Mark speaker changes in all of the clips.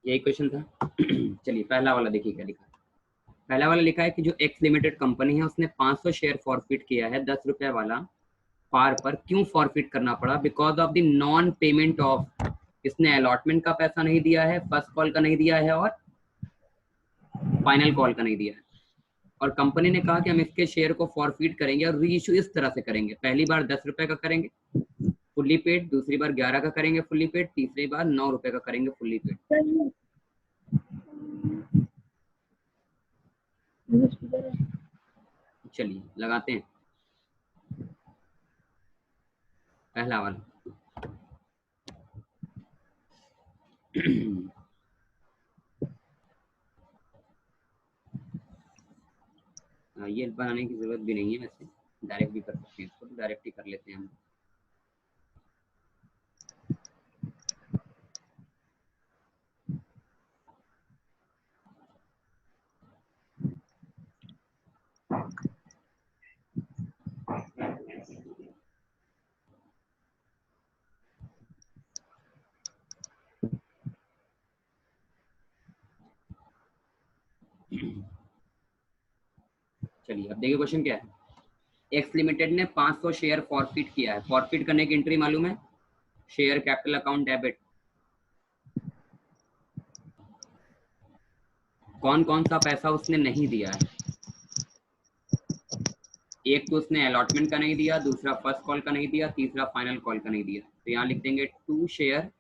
Speaker 1: यही क्वेश्चन था। चलिए पहला वाला देखिए क्या लिखा है। पहला वाला लिखा है कि जो एक्स लिमिटेड कंपनी है उसने 500 शेयर फॉरफिट किया है 10 रुपए वाला पार पर। क्यों फॉरफिट करना पड़ा? Because of the non payment of, इसने अलॉटमेंट का पैसा नहीं दिया है, फर्स्ट कॉल का नहीं दिया है और फाइनल कॉल का नहीं दिया है। और कंपनी ने कहा कि हम इसके शेयर को फॉरफिट करेंगे और री इशू इस तरह से करेंगे, पहली बार 10 रुपए का करेंगे फुल्ली पेड, दूसरी बार 11 का करेंगे फुल्ली पेड, तीसरी बार 9 रुपए का करेंगे फुल्ली पेड। चलिए लगाते हैं पहला वाला। ये बनाने की जरूरत भी नहीं है, वैसे डायरेक्ट भी कर सकते हैं, इसको तो डायरेक्ट ही कर लेते हैं हम। चलिए अब देखिए क्वेश्चन क्या है। एक्स लिमिटेड ने 500 शेयर फॉरफिट किया है। फॉरफिट करने की एंट्री मालूम है, शेयर कैपिटल अकाउंट डेबिट। कौन कौन सा पैसा उसने नहीं दिया है? एक तो उसने अलॉटमेंट का नहीं दिया, दूसरा फर्स्ट कॉल का नहीं दिया, तीसरा फाइनल कॉल का नहीं दिया। तो यहाँ लिख देंगे 2 शेयर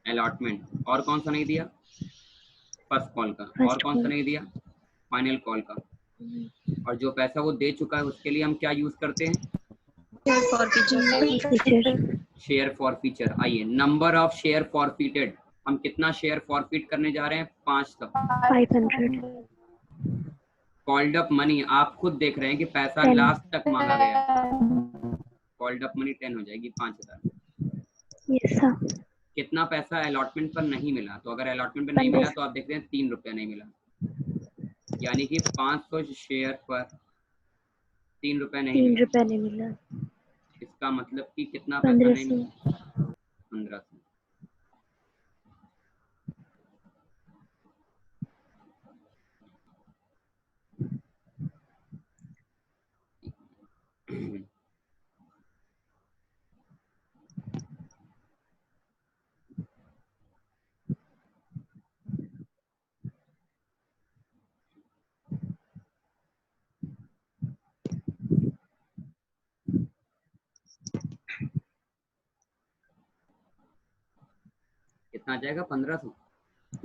Speaker 1: अलॉटमेंट। और कौन सा नहीं दिया? फर्स्ट कॉल का। और कौन सा नहीं दिया? फाइनल कॉल का। और जो पैसा वो दे चुका है उसके लिए हम क्या यूज करते हैं? Share forfeiture. आइए, नंबर ऑफ शेयर फॉरफिटेड, हम कितना शेयर फॉरफिट करने जा रहे हैं? 500।
Speaker 2: 500।
Speaker 1: कॉल्ड अप मनी, आप खुद देख रहे हैं कि पैसा
Speaker 2: 10।
Speaker 1: लास्ट तक मांगा गया। कॉल्ड अप मनी 10 हो जाएगी, 5000।
Speaker 2: Yes sir.
Speaker 1: कितना पैसा अलॉटमेंट पर नहीं मिला? तो अगर अलॉटमेंट पर नहीं मिला तो आप देखते हैं 3 रुपया नहीं मिला, यानी कि 500 शेयर पर 3 रुपया नहीं मिला।
Speaker 2: 3 रुपया नहीं मिला।
Speaker 1: इसका मतलब कि कितना पैसा नहीं मिला? 1500। कितना आ जाएगा? 1500।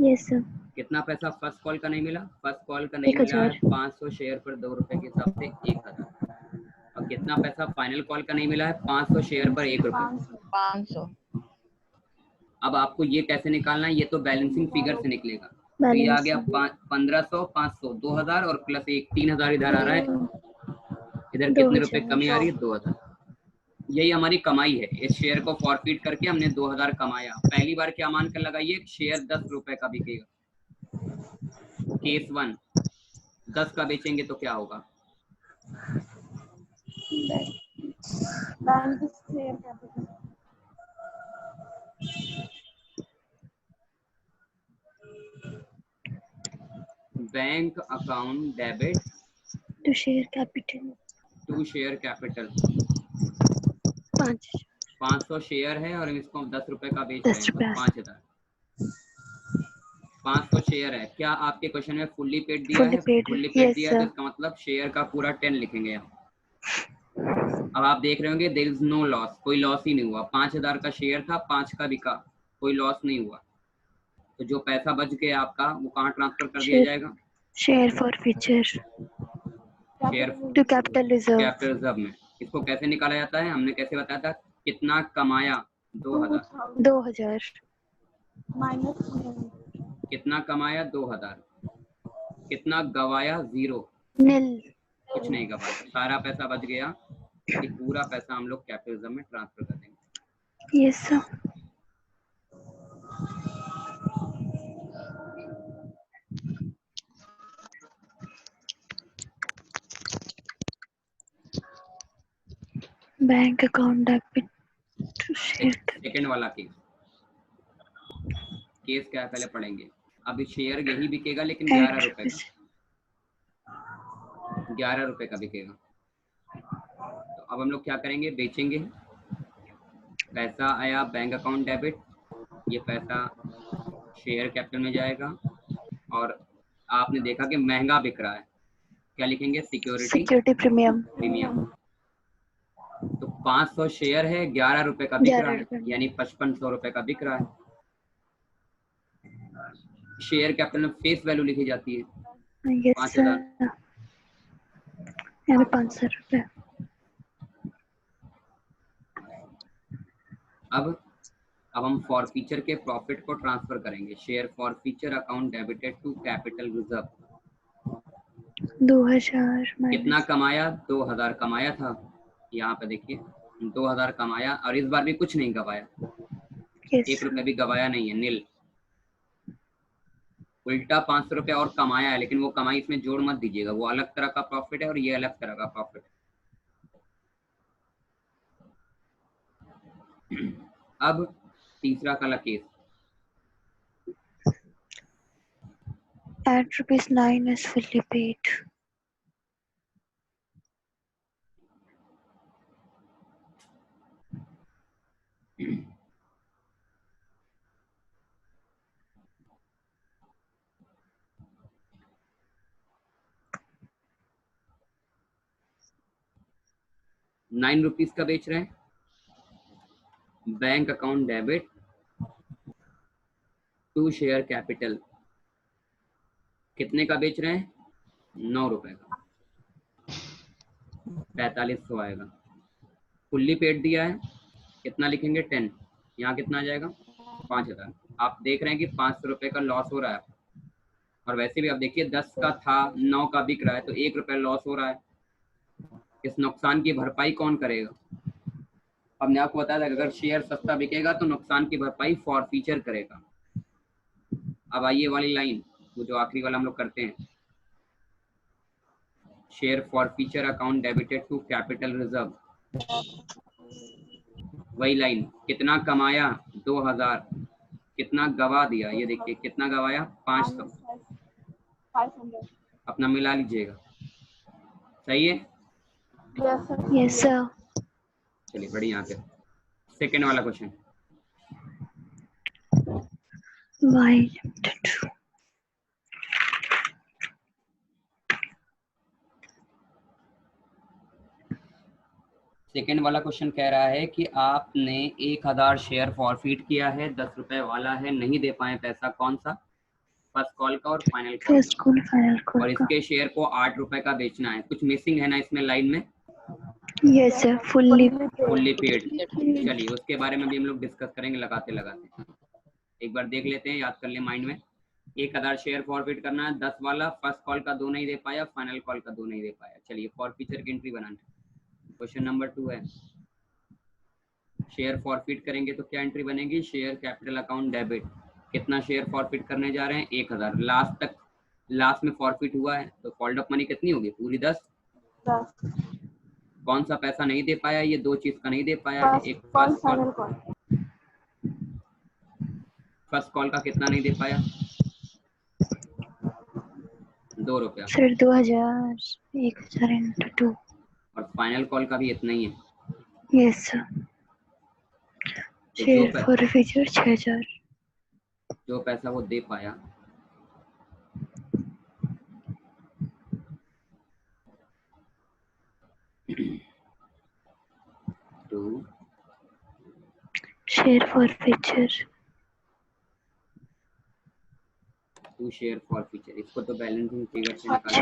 Speaker 2: Yes sir.
Speaker 1: कितना पैसा फर्स्ट कॉल का नहीं मिला? फर्स्ट कॉल का नहीं मिला है 500 शेयर पर 2 रुपए के हिसाब से 1000। और कितना पैसा फाइनल कॉल का नहीं मिला है? 500 शेयर पर 1 रुपए।
Speaker 3: 500।
Speaker 1: अब आपको ये कैसे निकालना है? ये तो बैलेंसिंग फिगर से निकलेगा। तो ये आ गया 1500, 500, 2000 और प्लस 1, 3000 इधर आ रहा है। इधर कितने रुपए कमी आ रही है? 2000। यही हमारी कमाई है। इस शेयर को फॉरफिट करके हमने 2000 कमाया। पहली बार क्या मानकर लगाइए? शेयर 10 रुपए का बिकेगा। केस 1, 10 का बेचेंगे तो क्या होगा? Bank account debit
Speaker 2: to share capital.
Speaker 1: 500 share है और इसको हम 10 रुपए का बेच रहे हैं, तो 5000। 500 शेयर है। क्या आपके क्वेश्चन में फुल्ली पेड दिया है? फुल्ली पेड दिया है तो इसका मतलब शेयर का पूरा 10 लिखेंगे आप। अब आप देख रहे होंगे देयर इज नो लॉस, कोई लॉस ही नहीं हुआ। 5000 का शेयर था, 5 का बिका, कोई लॉस नहीं हुआ। तो जो पैसा बच गया आपका वो कहाँ ट्रांसफर कर दिया जाएगा?
Speaker 2: Share forfeiture
Speaker 1: share
Speaker 2: to capital reserve.
Speaker 1: Capital reserve में। इसको कैसे निकाला जाता है? हमने कैसे बताया था? कितना कमाया? 2000।
Speaker 2: 2000
Speaker 1: कितना कमाया? 2000। कितना गवाया? 0।
Speaker 2: नील।
Speaker 1: कुछ नहीं गवाया, सारा पैसा बच गया। ये पूरा पैसा हम लोग कैपिटल रिजर्व में ट्रांसफर कर देंगे।
Speaker 2: Yes sir. Bank account debit to share.
Speaker 1: Second वाला केस, केस क्या है पहले पढ़ेंगे। अभी शेयर यही बिकेगा लेकिन 11 रुपए का, 11 रुपए का बिकेगा। तो अब हम लोग क्या करेंगे, बेचेंगे। पैसा आया बैंक अकाउंट डेबिट, ये पैसा शेयर कैपिटल में जाएगा और आपने देखा कि महंगा बिक रहा है, क्या लिखेंगे, सिक्योरिटी
Speaker 2: प्रीमियम।
Speaker 1: तो 500 शेयर है, 11 रुपए का बिक रहा
Speaker 2: 11
Speaker 1: है,
Speaker 2: रुपए।
Speaker 1: यानी 5500 रुपए का बिक रहा है। शेयर कैपिटल में फेस वैल्यू लिखी जाती है,
Speaker 2: यस
Speaker 1: 5000।
Speaker 2: यहाँ पे 500 रुपए।
Speaker 1: अब हम फॉरफीचर के प्रॉफिट को ट्रांसफर करेंगे। Share forfeiture account debited to capital reserve.
Speaker 2: 2000
Speaker 1: कितना कमाया, 2000 कमाया था, यहाँ पे देखिए 2000 कमाया और इस बार भी कुछ नहीं गवाया, 1 रुपये भी गवाया नहीं है, नील। उल्टा 500 रुपये और कमाया है, लेकिन वो कमाई इसमें जोड़ मत दीजिएगा, वो अलग तरह का प्रॉफिट है और ये अलग तरह का प्रॉफिट है। अब तीसरा काला case,
Speaker 2: at ₹9 is fully paid.
Speaker 1: ₹9 का बेच रहे हैं, bank account debit to share capital. कितने का बेच रहे हैं, 9 रुपए का, 4500 आएगा। फुल्ली पेड दिया है, कितना लिखेंगे, 10, यहाँ कितना आ जाएगा, 5000। आप देख रहे हैं कि 500 रुपए का लॉस हो रहा है, और वैसे भी आप देखिए 10 का था, 9 का बिक रहा है, तो 1 रुपया लॉस हो रहा है। इस नुकसान की भरपाई कौन करेगा? हमने आपको बताया था कि अगर शेयर सस्ता बिकेगा तो नुकसान की भरपाई फॉरफीचर करेगा। अब आइए वाली लाइन, वो जो आखिरी वाला हम लोग करते हैं, share forfeiture account debited to capital reserve, वही लाइन, कितना कमाया, 2000, कितना गवा दिया, ये देखिए कितना गवाया, 500, अपना मिला लीजिएगा, सही है?
Speaker 2: Yes sir.
Speaker 1: चलिए बढ़िया। यहाँ पे सेकेंड वाला क्वेश्चन,
Speaker 2: Y
Speaker 1: सेकेंड वाला क्वेश्चन कह रहा है कि आपने 1000 शेयर फॉरफीट किया है, 10 रुपए वाला है, नहीं दे पाए पैसा, कौन सा, फर्स्ट कॉल का और final call,
Speaker 2: first call final call,
Speaker 1: और इसके शेयर को 8 रुपए का बेचना है। कुछ मिसिंग है ना इसमें लाइन में?
Speaker 2: Yes sir, fully
Speaker 1: paid. चलिए उसके बारे में भी हम लोग डिस्कस करेंगे लगाते लगाते। एक बार देख लेते हैं, याद कर ले माइंड में। 1000 शेयर फॉरफीट करना है, 10 वाला, फर्स्ट कॉल का 2 नहीं दे पाया, फाइनल कॉल का 2 नहीं दे पाया। चलिए फॉरफीचर की एंट्री बनाना है। क्वेश्चन नंबर 2 है, शेयर फॉरफीट करेंगे तो क्या एंट्री बनेगी, शेयर कैपिटल अकाउंट डेबिट। कितना शेयर फॉरफीट करने जा रहे हैं, 1000, लास्ट में फॉरफीट हुआ है तो फोल्ड अप मनी कितनी होगी, पूरी 10। कौन सा पैसा नहीं दे पाया, ये 2 चीज का नहीं दे पाया है, एक फर्स्ट कॉल का कितना नहीं दे पाया, 2 रुपया
Speaker 2: सर, 2000, 1000 into 2।
Speaker 1: और फाइनल कॉल का भी इतना ही है।
Speaker 2: Yes sir. Share forfeiture 6000।
Speaker 1: जो पैसा वो दे पाया, तो
Speaker 2: share forfeiture,
Speaker 1: to share forfeiture, इसको तो बैलेंसिंग फिगर से निकाला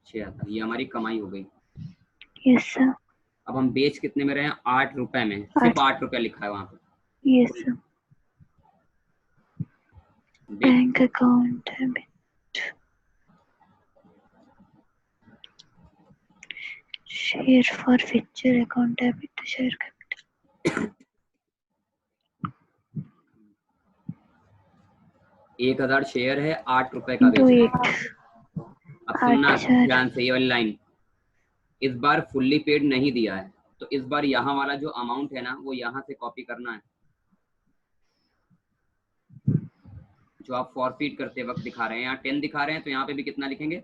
Speaker 1: 6000, ये हमारी कमाई हो गई।
Speaker 2: Yes sir.
Speaker 1: अब हम बेच कितने में रहे हैं, 8 रुपए में, सिर्फ 8 रुपया लिखा है वहां पे।
Speaker 2: Yes sir. Bank account debit, share forfeiture account debit to share capital.
Speaker 1: 1000 share है, 8 रुपए का बेचना है। अब सुनना ध्यान से ये वाली लाइन, इस बार फुल्ली पेड नहीं दिया है, तो इस बार यहाँ वाला जो अमाउंट है ना, वो यहाँ से कॉपी करना है। जो आप फॉरफीट करते वक्त दिखा रहे हैं, यहाँ 10 दिखा रहे हैं तो यहाँ पे भी कितना लिखेंगे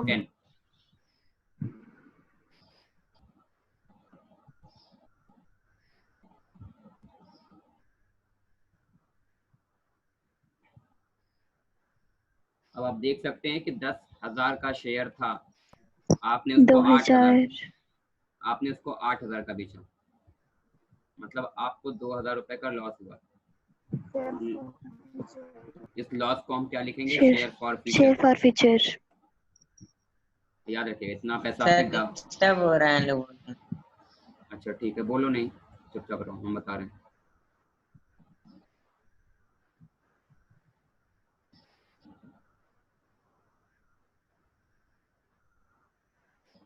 Speaker 1: 10। अब आप देख सकते हैं कि 10,000 का शेयर था, आपने उसको 8,000 का बेचा, मतलब आपको 2,000 रुपए का लॉस हुआ। इस लॉस को हम क्या लिखेंगे, शेयर फॉर
Speaker 2: फ्यूचर।
Speaker 1: याद रखिएगा, इतना पैसा आपके
Speaker 3: डिस्टर्ब हो रहा है लोगों का।
Speaker 1: अच्छा ठीक है, बोलो नहीं, चुपचाप रहो, हम बता रहे हैं।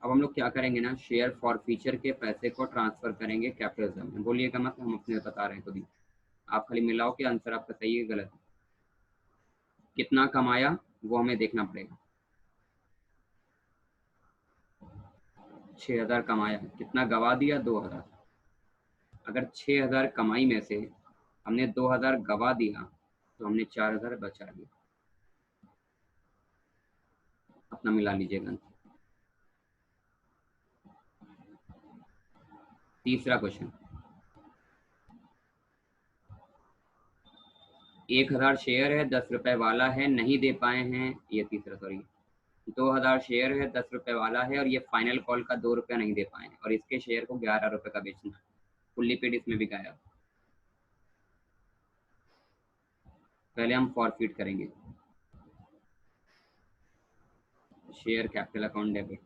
Speaker 1: अब हम लोग क्या करेंगे ना, शेयर फॉर फ्यूचर के पैसे को ट्रांसफर करेंगे कैपिटलिज्म में। बोलिएगा मत, हम अपने बता रहे हैं खुद ही, आप खाली मिलाओ कि आंसर आपका सही है गलत है। कितना कमाया वो हमें देखना पड़ेगा। 6,000 कमाया, कितना गवा दिया 2,000। अगर 6,000 कमाई में से हमने 2,000 गवा दिया तो हमने 4,000 बचा लिया। अपना मिला लीजिएगा। तीसरा क्वेश्चन, 1,000 शेयर है, 10 रुपए वाला है, नहीं दे पाए हैं। ये तीसरा, सॉरी, 2,000 शेयर है, 10 रुपए वाला है और ये फाइनल कॉल का 2 रुपया नहीं दे पाए हैं और इसके शेयर को 11 रुपए का बेचना है। फुल्ली पेड इसमें भी गायब। पहले हम फॉरफिट करेंगे, शेयर कैपिटल अकाउंट डेबिट।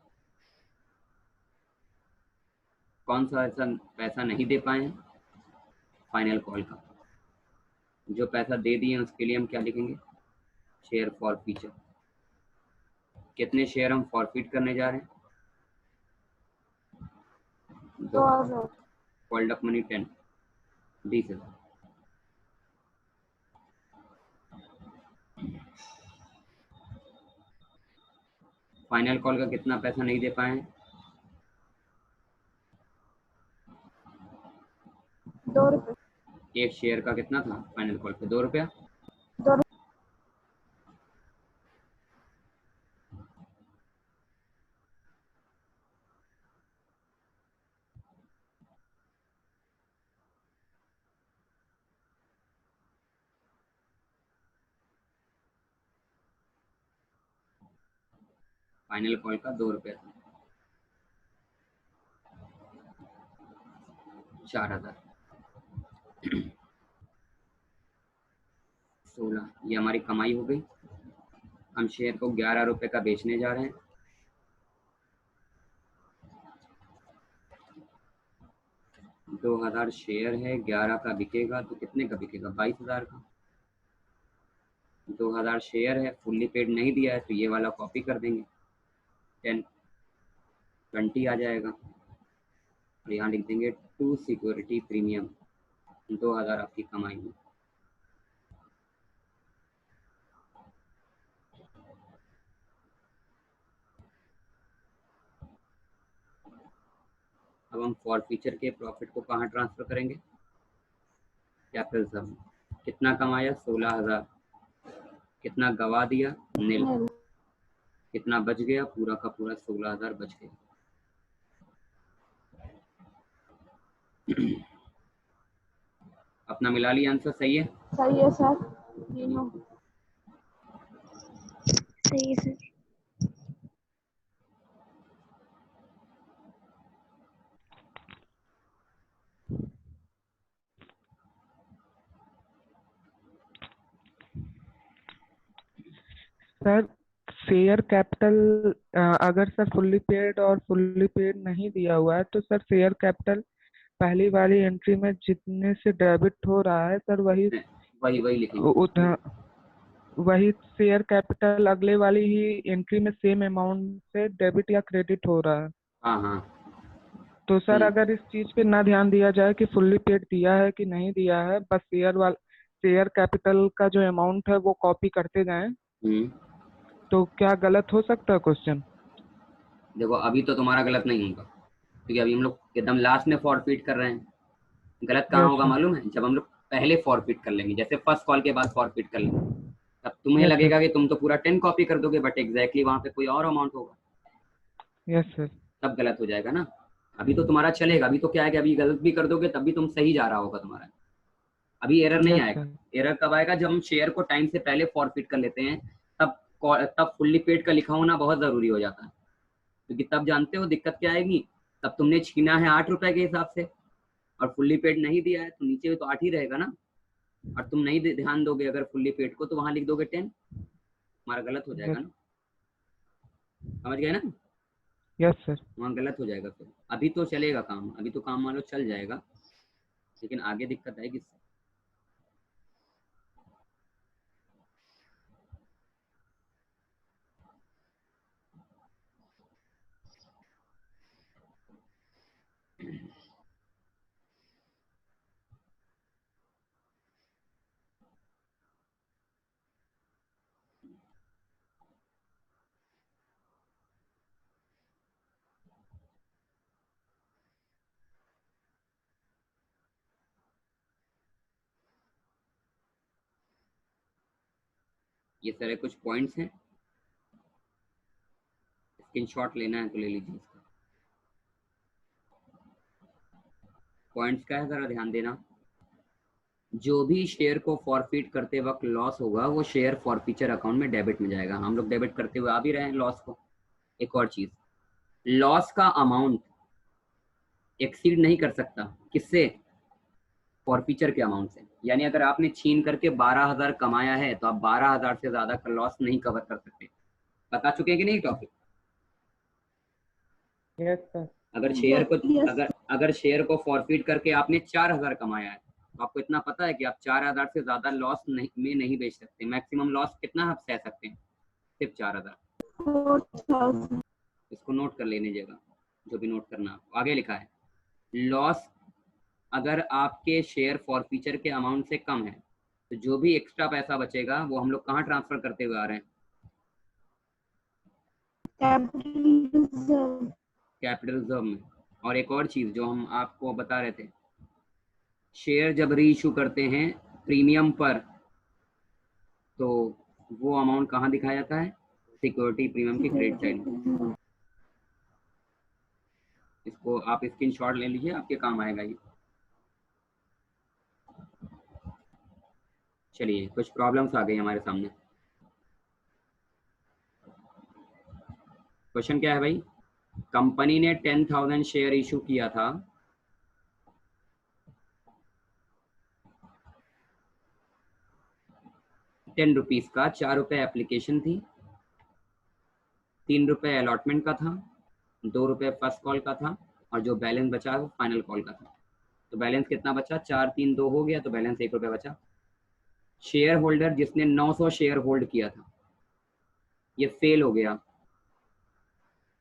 Speaker 1: कौन सा ऐसा पैसा नहीं दे पाए हैं, फाइनल कॉल का। जो पैसा दे दिए उसके लिए हम क्या लिखेंगे, शेयर फॉर फ्यूचर। कितने शेयर हम फॉरफिट करने जा रहे हैं, 2,000। Called up money 10, 20,000। Final call का कितना पैसा नहीं दे पाए हैं,
Speaker 4: 2 रुपए।
Speaker 1: एक शेयर का कितना था फाइनल कॉल पे, 2 रुपया। फाइनल कॉल का 2 रुपया था, 4,000। 16, ये हमारी कमाई हो गई। हम शेयर को 11 रुपए का बेचने जा रहे हैं। दो 2,000 शेयर है, 11 का बिकेगा तो कितने का बिकेगा, 22,000 का। 2,000 शेयर है, फुल्ली पेड नहीं दिया है तो ये वाला कॉपी कर देंगे, 10 20 आ जाएगा और यहाँ लिख देंगे टू सिक्योरिटी प्रीमियम। 2,000 आपकी कमाई हुई। अब हम फॉर फ्यूचर के प्रॉफिट को कहाँ ट्रांसफर करेंगे, कैपिटल सम। कितना कमाया, 16,000। कितना गवा दिया, नील। कितना बच गया, पूरा का पूरा 16,000 बच गया। अपना मिला लिया, आंसर सही है।
Speaker 4: सही है सर, तीनों
Speaker 2: सही है सर।
Speaker 5: सर शेयर कैपिटल अगर सर फुल्ली पेड और फुल्ली पेड नहीं दिया हुआ है तो सर शेयर कैपिटल पहली वाली एंट्री में जितने से डेबिट हो रहा है सर वही
Speaker 1: लिखेंगे।
Speaker 5: वही शेयर कैपिटल अगले वाली ही एंट्री में सेम अमाउंट से डेबिट या क्रेडिट हो रहा है।
Speaker 1: हाँ हाँ।
Speaker 5: तो सर अगर इस चीज पे ना ध्यान दिया जाए कि फुल्ली पेड दिया है कि नहीं दिया है, बस शेयर कैपिटल का जो अमाउंट है वो कॉपी करते जाएं, तो क्या गलत हो सकता है क्वेश्चन?
Speaker 1: देखो अभी तो तुम्हारा गलत नहीं होगा क्योंकि अभी हम लोग एकदम लास्ट में फॉरफिट कर रहे हैं। गलत कहाँ होगा मालूम है, जब हम लोग पहले फॉरफिट कर लेंगे, जैसे फर्स्ट कॉल के बाद फॉरफिट कर लेंगे तब तुम्हें
Speaker 5: Yes,
Speaker 1: लगेगा कि तुम तो पूरा 10 कॉपी कर दोगे, बट एग्जैक्टली वहां पे कोई और अमाउंट होगा,
Speaker 5: यस सर।
Speaker 1: तब गलत हो जाएगा ना। अभी तो तुम्हारा चलेगा, अभी तो क्या है कि अभी गलत भी कर दोगे तब भी तुम सही जा रहा होगा तुम्हारा, अभी एरर नहीं
Speaker 5: यस
Speaker 1: आएगा।
Speaker 5: सर।
Speaker 1: एरर कब आएगा? जब हम शेयर को टाइम से पहले फॉरफिट कर लेते हैं, तब फुल्ली पेड का लिखा होना बहुत जरूरी हो जाता है, क्योंकि तब जानते हो दिक्कत क्या आएगी। तब तुमने छीना है 8 रुपए के हिसाब से और फुल्ली पेड नहीं दिया है, तो नीचे तो 8 ही रहेगा ना, और तुम नहीं ध्यान दोगे अगर फुल्ली पेड को, तो वहां लिख दोगे 10, हमारा गलत हो जाएगा
Speaker 5: यस
Speaker 1: ना, समझ गए ना,
Speaker 5: यस सर।
Speaker 1: वहाँ गलत हो जाएगा फिर। अभी तो चलेगा काम, अभी तो काम मान लो चल जाएगा, लेकिन आगे दिक्कत आएगी इससे। ये सारे कुछ पॉइंट्स हैं, स्क्रीनशॉट लेना है तो ले लीजिए इसका। पॉइंट्स का है, जरा ध्यान देना। जो भी शेयर को फॉरफिट करते वक्त लॉस होगा वो शेयर फॉरफीचर अकाउंट में डेबिट में जाएगा। हम लोग डेबिट करते हुए आ भी रहे हैं लॉस को। एक और चीज, लॉस का अमाउंट एक्सीड नहीं कर सकता, किससे? फॉरफीचर के अमाउंट से। यानी अगर आपने छीन करके 12,000 कमाया है तो आप 12,000 से ज्यादा का लॉस नहीं कवर कर सकते। बता चुके हैं कि नहीं टॉपिक?
Speaker 5: Yes sir.
Speaker 1: अगर शेयर को
Speaker 4: Yes.
Speaker 1: अगर शेयर को फॉरफिट करके आपने 4,000 कमाया है, तो आपको इतना पता है कि आप 4,000 से ज्यादा लॉस में नहीं बेच सकते। मैक्सिमम लॉस कितना आप सह सकते हैं? सिर्फ 4,000।
Speaker 4: 4,000.
Speaker 1: इसको नोट कर लेने जगह, जो भी नोट करना आपको। आगे लिखा है, लॉस अगर आपके शेयर फॉरफीचर के अमाउंट से कम है, तो जो भी एक्स्ट्रा पैसा बचेगा वो हम लोग कहाँ ट्रांसफर करते हुए आ रहे हैं?
Speaker 4: Capital reserve.
Speaker 1: कैपिटल रिजर्व में। और एक और चीज जो हम आपको बता रहे थे, शेयर जब री इशू करते हैं प्रीमियम पर, तो वो अमाउंट कहाँ दिखाया जाता है? सिक्योरिटी प्रीमियम की क्रेडिट साइड में। इसको आप स्क्रीनशॉट ले लीजिए, आपके काम आएगा ये। चलिए, कुछ प्रॉब्लम्स आ गई हमारे सामने। क्वेश्चन क्या है भाई? कंपनी ने 10,000 शेयर इशू किया था, ₹10 का। 4 रुपए एप्लीकेशन थी, 3 रुपए अलॉटमेंट का था, 2 रुपए फर्स्ट कॉल का था, और जो बैलेंस बचा वो फाइनल कॉल का था। तो बैलेंस कितना बचा? 4 3 2 हो गया, तो बैलेंस 1 रुपए बचा। शेयर होल्डर जिसने 900 शेयर होल्ड किया था, ये फेल हो गया।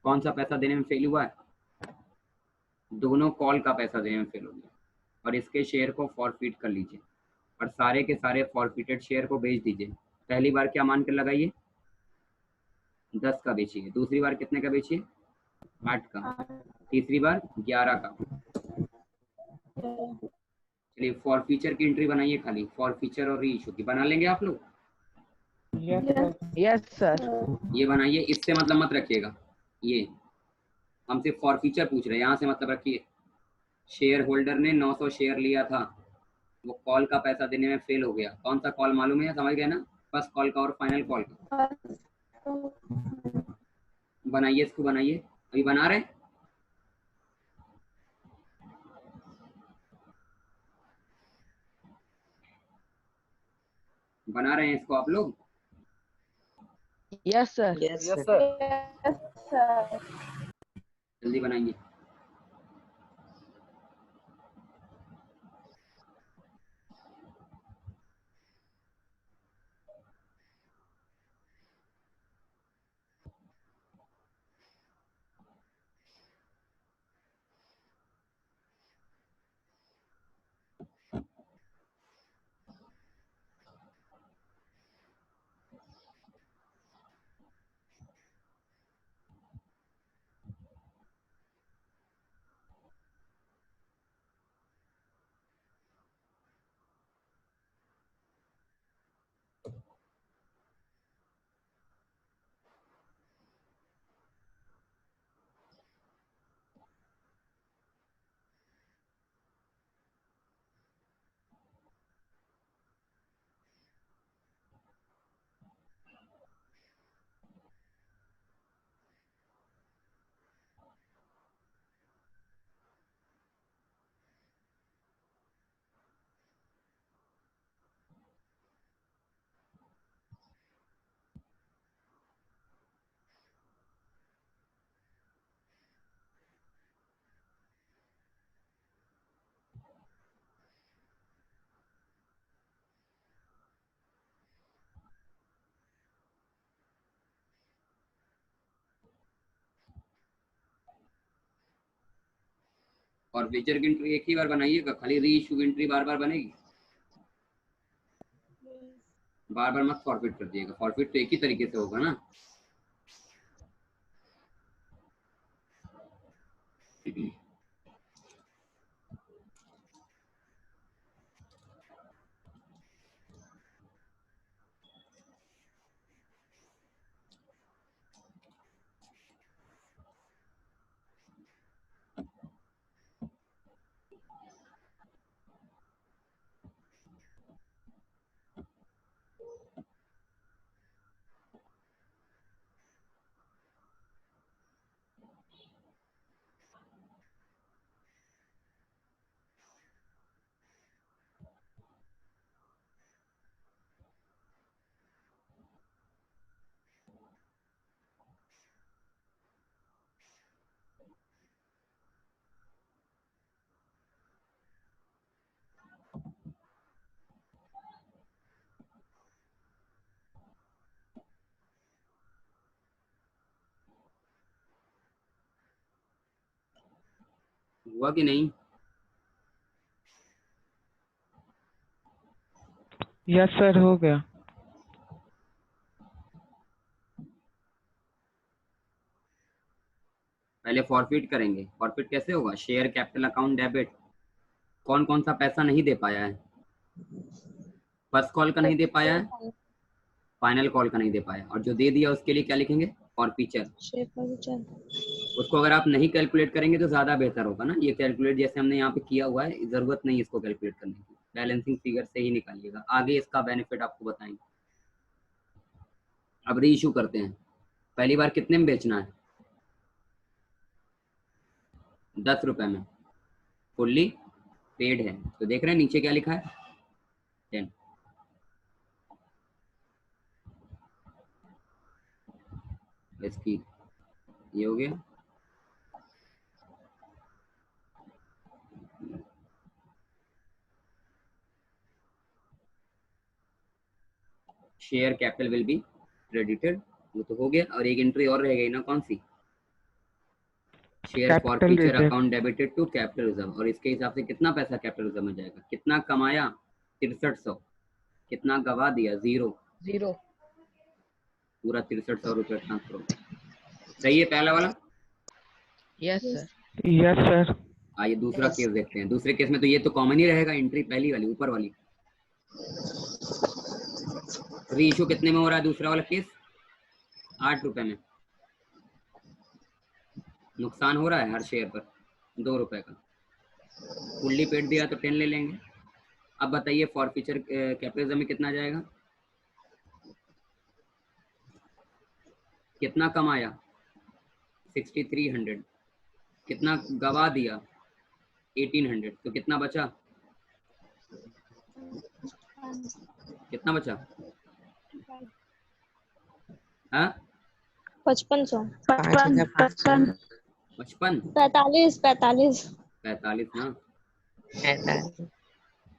Speaker 1: कौन सा पैसा देने में फेल हुआ है? दोनों कॉल का पैसा देने में फेल हो गया। और इसके शेयर को फॉरफिट कर लीजिए और सारे के सारे फॉरफिटेड शेयर को बेच दीजिए। पहली बार क्या मान कर लगाइए? 10 का बेचिए। दूसरी बार कितने का बेचिए? 8 का। तीसरी बार 11 का। चलिए, फॉरफीचर की एंट्री बनाइए, खाली फॉरफीचर और री इशू की बना लेंगे आप लोग।
Speaker 5: Yes sir.
Speaker 3: Yes sir.
Speaker 1: ये बनाइए, इससे मतलब मत रखिएगा। ये हम सिर्फ फॉरफीचर पूछ रहे हैं, यहाँ से मतलब रखिए। शेयर होल्डर ने 900 शेयर लिया था, वो कॉल का पैसा देने में फेल हो गया। कौन सा कॉल मालूम है? समझ गए ना? फर्स्ट कॉल का और फाइनल कॉल का। बनाइए, इसको बनाइए, अभी बना रहे हैं। बना रहे हैं इसको आप लोग?
Speaker 3: Yes sir.
Speaker 6: Yes
Speaker 3: yes
Speaker 6: sir.
Speaker 3: Sir.
Speaker 4: Yes, sir.
Speaker 1: जल्दी बनाइए। और फीचर की एंट्री एक ही बार बनाइएगा, खाली री इशू एंट्री बार बार बनेगी, बार बार मत फॉरफिट कर दिएगा। फॉरफिट तो एक ही तरीके से होगा ना। हुआ कि नहीं?
Speaker 5: यस सर, हो गया।
Speaker 1: पहले फॉरफिट करेंगे। फॉरफिट कैसे होगा? Share capital account debit. कौन कौन सा पैसा नहीं दे पाया है? फर्स्ट कॉल का नहीं दे पाया है, फाइनल कॉल का नहीं दे पाया, और जो दे दिया उसके लिए क्या लिखेंगे? फॉरफीचर। उसको अगर आप नहीं कैलकुलेट करेंगे तो ज़्यादा बेहतर होगा ना। ये कैलकुलेट जैसे हमने यहाँ पे किया हुआ है, ज़रूरत नहीं इसको कैलकुलेट करने की, बैलेंसिंग फिगर से ही निकालिएगा। आगे इसका बेनिफिट आपको बताएंगे। अब री इशू करते हैं। पहली बार कितने में बेचना है? 10 रुपए में। फुल्ली पेड है, तो देख रहे हैं नीचे क्या लिखा है? 10। इसकी ये हो गया। Share capital will be credited, वो तो हो गया। और एक एंट्री और रह गई ना, कौन सी? Share for
Speaker 5: capital
Speaker 1: future
Speaker 5: reserve.
Speaker 1: Account debited to capital reserve. और इसके हिसाब से कितना पैसा कैपिटल रिजर्व में जाएगा? कितना कमाया? 6300। कितना गवा दिया? 0। पूरा 6300 रुपये ट्रांसफर। सही है पहला वाला?
Speaker 3: Yes sir.
Speaker 5: Yes sir.
Speaker 1: आइए दूसरा केस देखते हैं। दूसरे केस में तो ये तो कॉमन ही रहेगा, एंट्री पहली वाली ऊपर वाली। री इशू कितने में हो रहा है दूसरा वाला केस? 8 रुपए में। नुकसान हो रहा है हर शेयर पर 2 रुपए का। फुल्ली पेड दिया तो 10 ले लेंगे। अब बताइए फॉरफीचर कैपिटलिज्म में कितना जाएगा? कितना कमाया? 6300। कितना गवा दिया? 1800। तो कितना बचा? कितना बचा? हाँ
Speaker 2: 5500
Speaker 3: 5500
Speaker 1: 55
Speaker 2: 45
Speaker 1: 45 ना,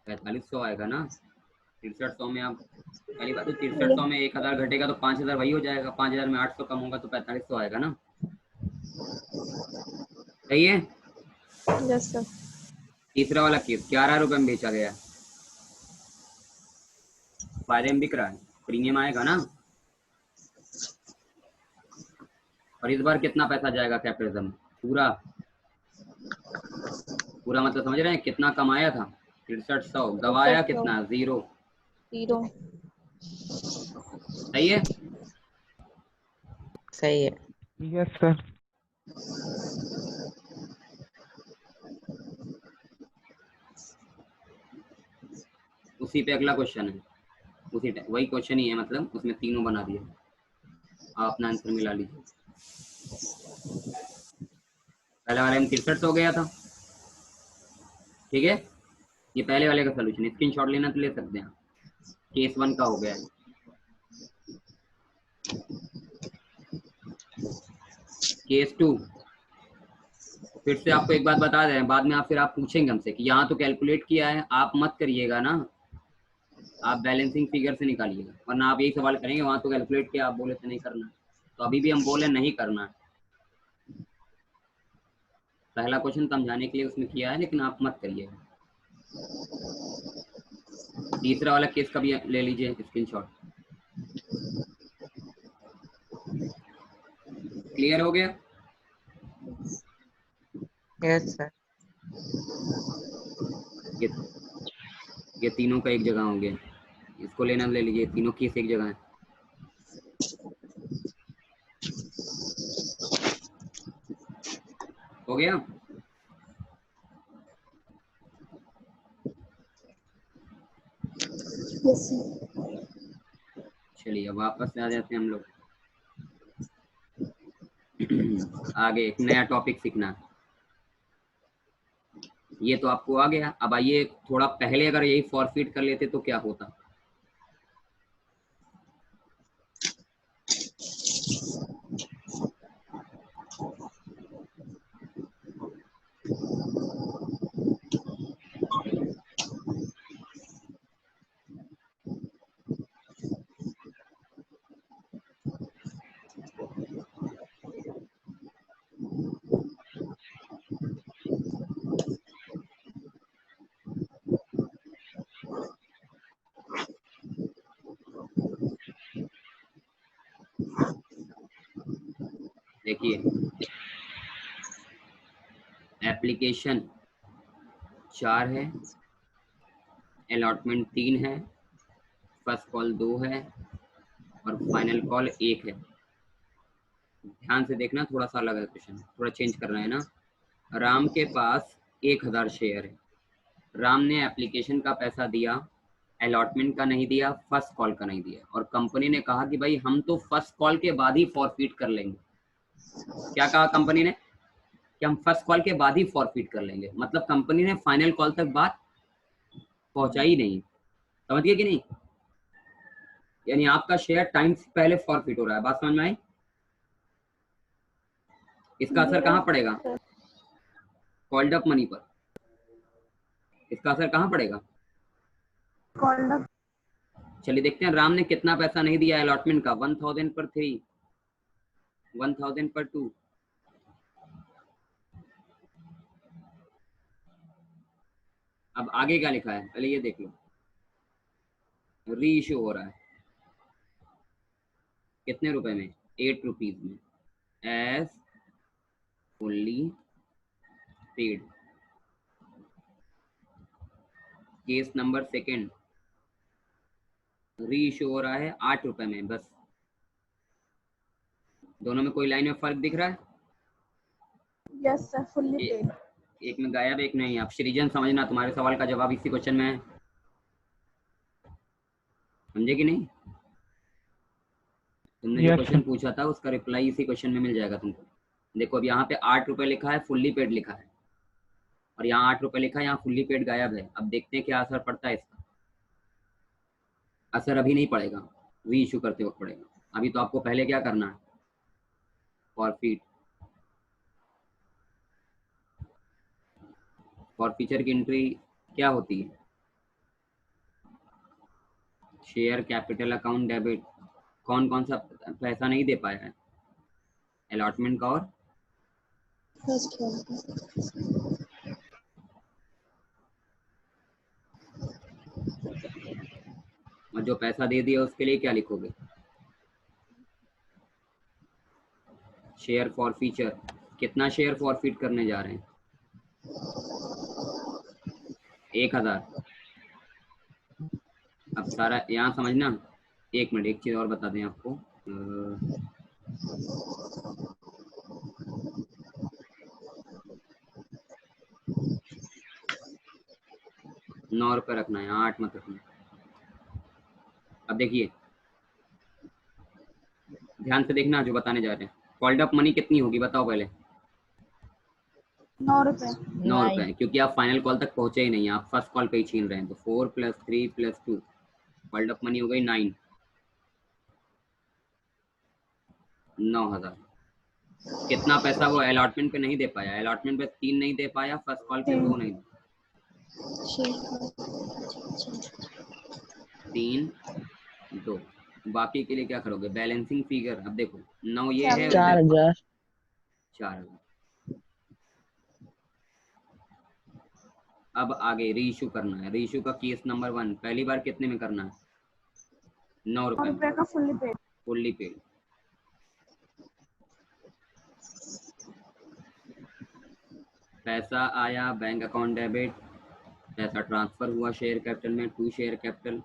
Speaker 1: 4500 आएगा ना। 6300 में आप पहली बात तो 6300 में 1000 घटेगा तो 5000 वही हो जाएगा। 5000 में 800 कम होगा तो 4500 आएगा ना। सही है।
Speaker 2: Yes sir.
Speaker 1: तीसरा वाला केस 11 रुपए में बेचा गया, फायदे में बिक रहा है, प्रीमियम आएगा ना। और इस बार कितना पैसा जाएगा कैपिटलिज्म में? पूरा पूरा मतलब समझ रहे हैं? कितना कमाया था? 6300। गवाया कितना? 0। सही है।
Speaker 3: सही है।
Speaker 5: Yes sir.
Speaker 1: उसी पे अगला क्वेश्चन है, उसी टाइप वही क्वेश्चन ही है, मतलब उसमें तीनों बना दिए। आप अपना आंसर मिला लीजिए। पहले वाले में 63 हो गया था, ठीक है। ये पहले वाले का सोल्यूशन, स्क्रीनशॉट लेना तो ले सकते हैं। केस 1 का हो गया है। केस 2 फिर से आपको एक बात बता दें, बाद में आप फिर आप पूछेंगे हमसे कि यहाँ तो कैलकुलेट किया है, आप मत करिएगा ना, आप बैलेंसिंग फिगर से निकालिएगा। वरना आप यही सवाल करेंगे वहाँ तो कैलकुलेट किया, आप बोले थे नहीं करना। तो अभी भी हम बोले नहीं करना। पहला क्वेश्चन समझाने के लिए उसमें किया है, लेकिन आप मत करिए। तीसरा वाला केस का भी ले लीजिए स्क्रीनशॉट। क्लियर हो गया?
Speaker 3: Yes sir.
Speaker 1: ये तीनों का एक जगह होंगे, इसको लेना ले लीजिए, तीनों केस एक जगह है। हो गया?
Speaker 2: Yes sir.
Speaker 1: चलिए वापस आ जाते हैं हम लोग। आगे एक नया टॉपिक सीखना। ये तो आपको आ गया। अब आइए थोड़ा पहले अगर यही फॉरफिट कर लेते तो क्या होता। देखिए एप्लीकेशन 4 है, अलॉटमेंट 3 है, फर्स्ट कॉल 2 है और फाइनल कॉल 1 है। ध्यान से देखना, थोड़ा सा अलग है क्वेश्चन, थोड़ा चेंज कर रहे हैं ना। राम के पास 1000 शेयर है। राम ने एप्लीकेशन का पैसा दिया, अलॉटमेंट का नहीं दिया, फर्स्ट कॉल का नहीं दिया, और कंपनी ने कहा कि भाई हम तो फर्स्ट कॉल के बाद ही फॉरफिट कर लेंगे। क्या कहा कंपनी ने? कि हम फर्स्ट कॉल के बाद ही फॉरफिट कर लेंगे। मतलब कंपनी ने फाइनल कॉल तक बात पहुंचाई नहीं। समझ गए कि नहीं? यानी आपका शेयर टाइम से पहले फॉरफिट हो रहा है। बात समझ में आई? इसका असर कहाँ पड़ेगा? कॉल्ड अप मनी पर। इसका असर कहाँ पड़ेगा?
Speaker 4: Called up.
Speaker 1: चलिए देखते हैं राम ने कितना पैसा नहीं दिया अलॉटमेंट का। 1000 पर 3, 1000 पर 2, अब आगे क्या लिखा है पहले ये देख लो। री इश्यू हो रहा है कितने रुपए में? 8 रुपीज में, as fully paid. Case number second, reissue हो रहा है 8 रुपए में बस। दोनों में कोई लाइन में फर्क दिख रहा है?
Speaker 4: Yes sir, fully paid.
Speaker 1: एक में गायब, एक नहीं। आप सृजन समझना, तुम्हारे सवाल का जवाब इसी क्वेश्चन में है। समझे कि नहीं? तुमने जो क्वेश्चन पूछा था उसका रिप्लाई इसी क्वेश्चन में मिल जाएगा तुमको। देखो अब यहाँ पे 8 रुपए लिखा है, फुल्ली पेड लिखा है, और यहाँ 8 रुपए लिखा है, यहाँ फुल्ली पेड गायब है। अब देखते हैं क्या असर पड़ता है इसका। असर अभी नहीं पड़ेगा, री इशू करते वक्त पड़ेगा। अभी तो आपको पहले क्या करना है? फॉरफिट। फॉरफीचर की एंट्री क्या होती है? Share capital account debit. कौन कौन सा पैसा नहीं दे पाया है? अलॉटमेंट का और
Speaker 2: फर्स्ट कॉल।
Speaker 1: और जो पैसा दे दिया उसके लिए क्या लिखोगे? Share forfeiture. कितना शेयर फॉरफिट करने जा रहे हैं? 1000। अब सारा यहाँ समझना। एक मिनट, एक चीज और बता दें आपको। 9 रुपये रखना है, 8 मत रखना। अब देखिए ध्यान से देखना जो बताने जा रहे हैं। कॉल्ड अप मनी कितनी होगी बताओ पहले?
Speaker 4: 9 रुपए।
Speaker 1: 9 रुपए, क्योंकि आप फाइनल कॉल तक पहुंचे ही नहीं, आप फर्स्ट कॉल पे ही छीन रहे हैं। तो 4 + 3 + 2, कॉल्ड अप मनी हो गई 9। 9000। कितना पैसा वो अलॉटमेंट पे नहीं दे पाया? अलॉटमेंट पे 3 नहीं दे पाया, फर्स्ट कॉल पे 2 नहीं, 3 2। बाकी के लिए क्या करोगे? Balancing figure. अब देखो 9 ये है,
Speaker 3: 4000।
Speaker 1: 4000। अब आगे रीइश्यू करना है। रीइश्यू का केस नंबर 1 पहली बार कितने में करना है? 9 रुपए में,
Speaker 4: रुपए का फुल्ली पेड।
Speaker 1: Fully paid. पैसा आया बैंक अकाउंट डेबिट, पैसा ट्रांसफर हुआ शेयर कैपिटल में टू शेयर कैपिटल।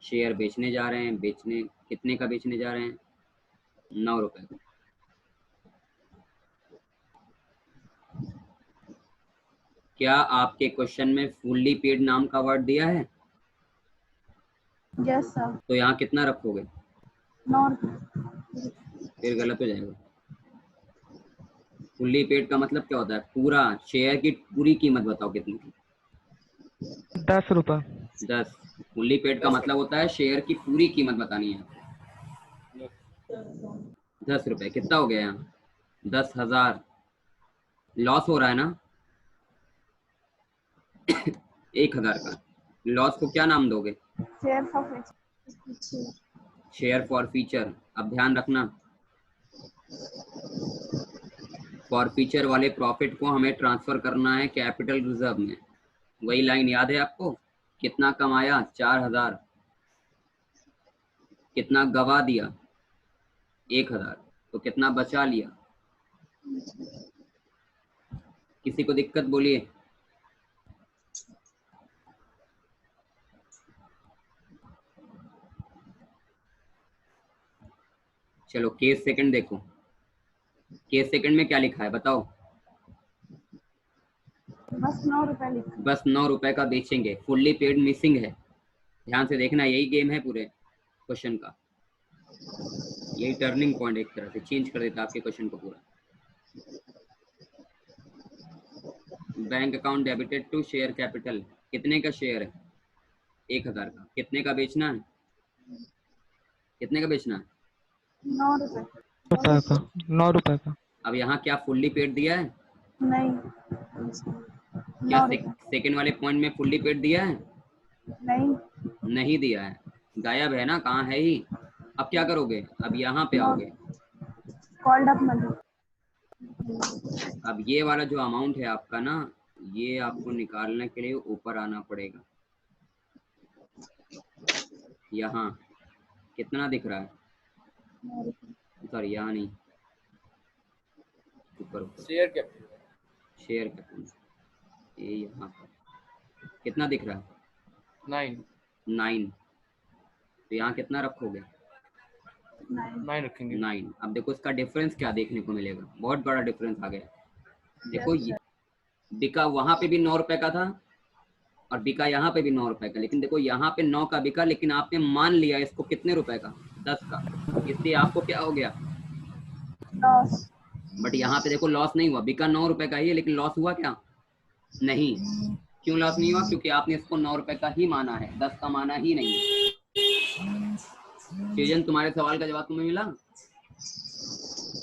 Speaker 1: शेयर बेचने जा रहे हैं, बेचने कितने का बेचने जा रहे हैं? 9 रुपए का। क्या आपके क्वेश्चन में फुल्ली पेड नाम का वर्ड दिया है?
Speaker 4: Yes sir.
Speaker 1: तो यहाँ कितना रखोगे?
Speaker 4: 9 रुपए।
Speaker 1: फिर गलत हो जाएगा। फुल्ली पेड का मतलब क्या होता है? पूरा शेयर की पूरी कीमत बताओ कितनी थी?
Speaker 5: 10 रुपए।
Speaker 1: 10। फुल्ली पेड का मतलब होता है शेयर की पूरी कीमत बतानी है। 10 रुपए कितना हो गया यहाँ? 10,000। लॉस हो रहा है ना? 1,000 का लॉस को क्या नाम दोगे?
Speaker 4: Share for
Speaker 1: share for feature. अब ध्यान रखना, फॉर फीचर वाले प्रॉफिट को हमें ट्रांसफर करना है कैपिटल रिजर्व में। वही लाइन याद है आपको? कितना कमाया? 4,000। कितना गवा दिया? 1,000। तो कितना बचा लिया? किसी को दिक्कत बोलिए? चलो केस सेकंड देखो। केस सेकंड में क्या लिखा है बताओ?
Speaker 4: बस 9 रुपए लिखा।
Speaker 1: बस 9 रुपए का बेचेंगे। फुल्ली पेड मिसिंग है। ध्यान से देखना, यही गेम है पूरे क्वेश्चन का। यही टर्निंग पॉइंट एक तरह से चेंज कर देता है आपके क्वेश्चन को पूरा। Bank account debited to share capital. कितने का शेयर है? 1,000 का। कितने का बेचना है? कितने का बेचना है?
Speaker 4: 9 रुपए।
Speaker 5: 9 रुपए का।
Speaker 1: अब यहाँ क्या फुल्ली पेड दिया है?
Speaker 4: नहीं।
Speaker 1: क्या
Speaker 4: 9 रुपए।
Speaker 1: सेकेंड वाले पॉइंट में फुल्ली पेड दिया है?
Speaker 4: नहीं।
Speaker 1: नहीं दिया है, गायब है ना, कहाँ है ही। अब क्या करोगे? अब यहाँ पे आओगे।
Speaker 4: Called up money.
Speaker 1: अब ये वाला जो अमाउंट है आपका ना, ये आपको निकालने के लिए ऊपर आना पड़ेगा। यहाँ कितना दिख रहा है? सॉरी यहाँ नहीं, ऊपर ऊपर शेयर कैपिटल। ये यहाँ पर कितना दिख रहा है? 9। तो यहाँ कितना रखोगे?
Speaker 4: 9
Speaker 6: रखेंगे।
Speaker 1: 9। अब देखो इसका डिफरेंस क्या देखने को मिलेगा, बहुत बड़ा डिफरेंस आ गया। देखो ये बिका वहां पे भी 9 रुपए का था और बिका यहाँ पे भी 9 रुपए का, लेकिन देखो यहाँ पे 9 का बिका, लेकिन आपने मान लिया इसको कितने रुपए का? 10 का। इसलिए आपको क्या हो गया?
Speaker 4: लॉस।
Speaker 1: बट यहाँ पे देखो लॉस नहीं हुआ, बिका 9 रुपए का ही है, लेकिन लॉस हुआ क्या? नहीं। क्यों लॉस नहीं हुआ? क्योंकि आपने इसको 9 रुपए का ही माना है, 10 का माना ही नहीं। सृजन, तुम्हारे सवाल का जवाब तुम्हें मिला?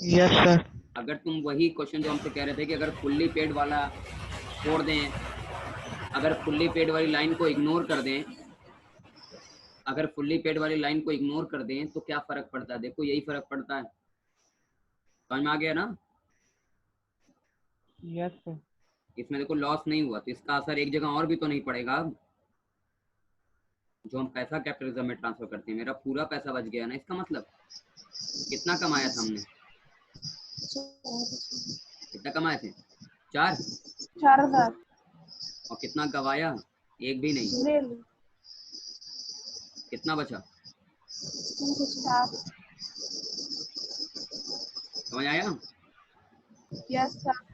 Speaker 5: Yes sir.
Speaker 1: अगर तुम वही क्वेश्चन जो हमसे कह रहे थे कि अगर फुल्ली पेड वाला छोड़ दें, अगर फुल्ली पेड वाली लाइन को इग्नोर कर दें, अगर फुल्ली पेड वाली लाइन को इग्नोर कर दें तो क्या फर्क पड़ता है? देखो यही फर्क पड़ता है। समझ में आ गया ना?
Speaker 5: Yes sir.
Speaker 1: इसमें देखो लॉस नहीं हुआ, तो इसका असर एक जगह और भी तो नहीं पड़ेगा। अब जो हम पैसा कैपिटलिज्म में ट्रांसफर करते हैं, मेरा पूरा पैसा बच गया ना, इसका मतलब कितना कमाया था हमने? कितना कमाए थे?
Speaker 4: 4,000।
Speaker 1: और कितना गवाया? एक भी नहीं। कितना बचा?
Speaker 4: 4।
Speaker 1: समझ आया?
Speaker 4: Yes sir.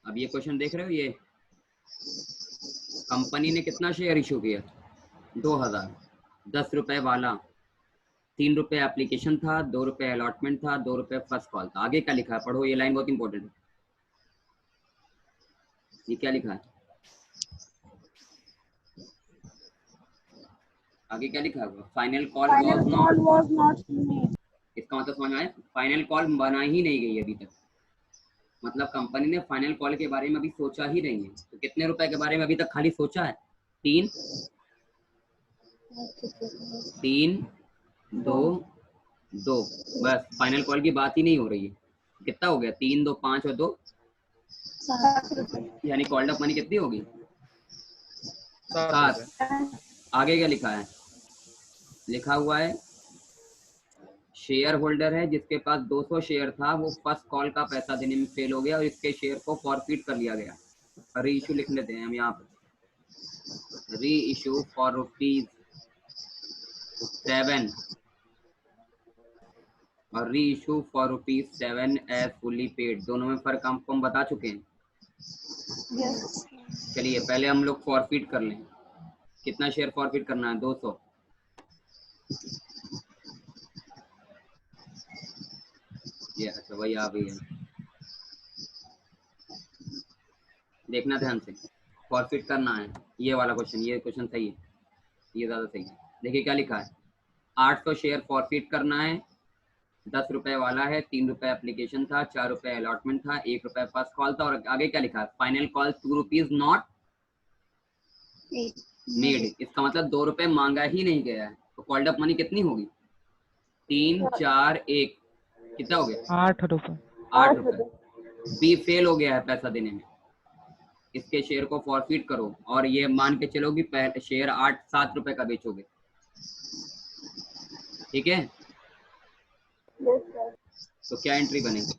Speaker 1: अब ये क्वेश्चन देख रहे हो, ये कंपनी ने कितना शेयर इशू किया? 2,000। 10 रुपए वाला ₹3 एप्लीकेशन था, ₹2 अलॉटमेंट था, ₹2 फर्स्ट कॉल था। आगे क्या लिखा है, पढ़ो, ये लाइन बहुत इंपॉर्टेंट है। ये क्या लिखा है, आगे क्या लिखा है? Final call
Speaker 4: Final
Speaker 1: was
Speaker 4: call
Speaker 1: not,
Speaker 4: was not made.
Speaker 1: इसका मतलब समझ में आया? फाइनल कॉल बना ही नहीं गई अभी तक, मतलब कंपनी ने फाइनल कॉल के बारे में अभी सोचा ही नहीं है। तो कितने रुपए के बारे में अभी तक खाली सोचा है? 3 3 2 2, बस फाइनल कॉल की बात ही नहीं हो रही है। कितना हो गया? 3 2 5 और 2,
Speaker 4: 7
Speaker 1: यानी कॉल्ड अप मनी कितनी होगी? 7। आगे क्या लिखा है? लिखा हुआ है शेयर होल्डर है जिसके पास 200 शेयर था, वो फर्स्ट कॉल का पैसा देने में फेल हो गया और इसके शेयर को फॉरफिट कर लिया गया। री इशू लिख लेते हैं हम यहाँ पर, री इशू फॉर ₹7 और reissue for ₹7 as fully paid. दोनों में फर्क हम बता चुके हैं।
Speaker 4: Yes.
Speaker 1: चलिए पहले हम लोग फॉरफिट कर लें। कितना शेयर फॉरफिट करना है? 200। ये अच्छा भाई आ गई है, देखना ध्यान से, फॉरफिट करना है ये वाला क्वेश्चन। ये क्वेश्चन सही है, ये ज़्यादा सही है। देखिए क्या लिखा है, 800 शेयर फॉरफिट करना है, ₹10 वाला है, ₹3 एप्लीकेशन था, ₹4 अलॉटमेंट था, ₹1 फर्स्ट कॉल था। और आगे क्या लिखा है? Final call ₹2 not made. इसका मतलब ₹2 मांगा ही नहीं गया है। तो कॉल्ड अप मनी कितनी होगी? 3 4 1, कितना हो गया?
Speaker 5: ₹8।
Speaker 1: ₹8। बी फेल हो गया है पैसा देने में, इसके शेयर को फॉरफिट करो और ये मान के चलो कि पहले शेयर 7 रुपए का बेचोगे, ठीक है?
Speaker 4: Yes, sir.
Speaker 1: तो क्या एंट्री बनेगी?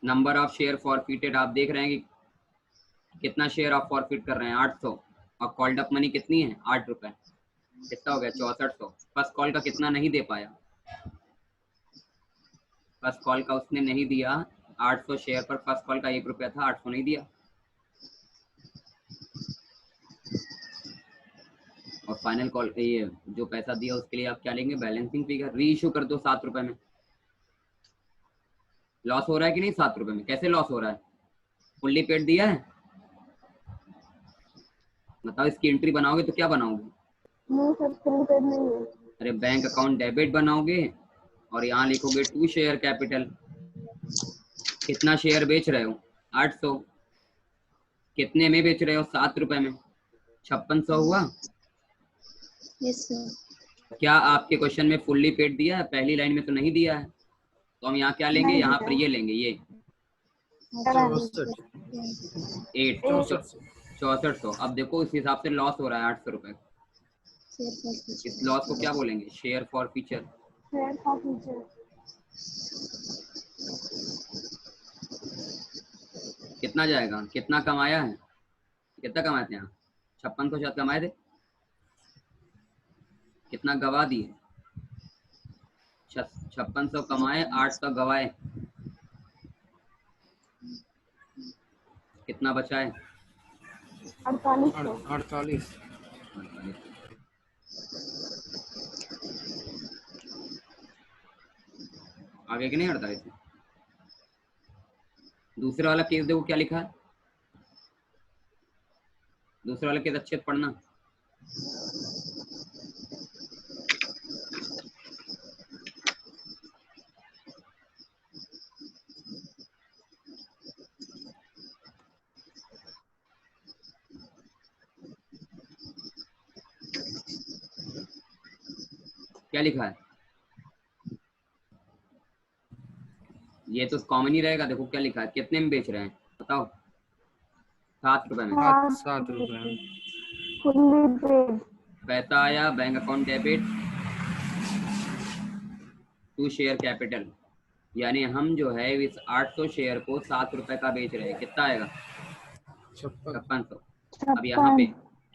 Speaker 1: नंबर ऑफ शेयर फॉरफिटेड, आप देख रहे हैं कि कितना शेयर आप फॉरफिट कर रहे हैं? 800। और कॉल्ड अप मनी कितनी है? ₹8। कितना हो गया? 6400। फर्स्ट कॉल का कितना नहीं दे पाया? फर्स्ट कॉल का उसने नहीं दिया, 800 शेयर पर फर्स्ट कॉल का ₹1 था, 800 नहीं दिया। और फाइनल कॉल ये जो पैसा दिया उसके लिए आप क्या लेंगे? Balancing figure. री इशू कर दो ₹7 में। लॉस हो रहा है कि नहीं? ₹7 में कैसे लॉस हो रहा है? फुल्ली पेड दिया है, बताओ। इसकी एंट्री बनाओगे तो क्या बनाओगे?
Speaker 4: No, sir. Fully paid नहीं है.
Speaker 1: अरे बैंक अकाउंट डेबिट बनाओगे और यहाँ लिखोगे टू शेयर कैपिटल। कितना शेयर बेच रहे हो? 800। कितने में बेच रहे हो? ₹7 में। 5600 हुआ।
Speaker 2: Yes sir.
Speaker 1: क्या आपके क्वेश्चन में फुल्ली पेड दिया है? पहली लाइन में तो नहीं दिया है, तो हम यहाँ क्या लेंगे? यहाँ पर ये लेंगे, ये 6400। अब देखो इस हिसाब से लॉस हो रहा है ₹800। इस लॉस को क्या बोलेंगे? Share for feature.
Speaker 4: Share for future.
Speaker 1: कितना जाएगा? कितना कमाया है? कितना कमाए थे यहाँ? 5600 शायद कमाए थे। कितना गवा दिए? 5600 कमाए, 800 गवाए, कितना बचा है?
Speaker 4: 48.
Speaker 1: आगे कि नहीं 48? दूसरा वाला केस देखो क्या लिखा है। दूसरा वाला केस अच्छे से पढ़ना। क्या लिखा है? ये तो कॉमन ही रहेगा। देखो क्या लिखा है, कितने में बेच रहे हैं बताओ? ₹7 में।
Speaker 6: ₹7।
Speaker 4: Fully paid.
Speaker 1: पैसा आया, bank account debit to share capital, यानी हम जो है इस 800 शेयर को ₹7 का बेच रहे हैं। कितना आएगा? 5600। अब यहाँ पे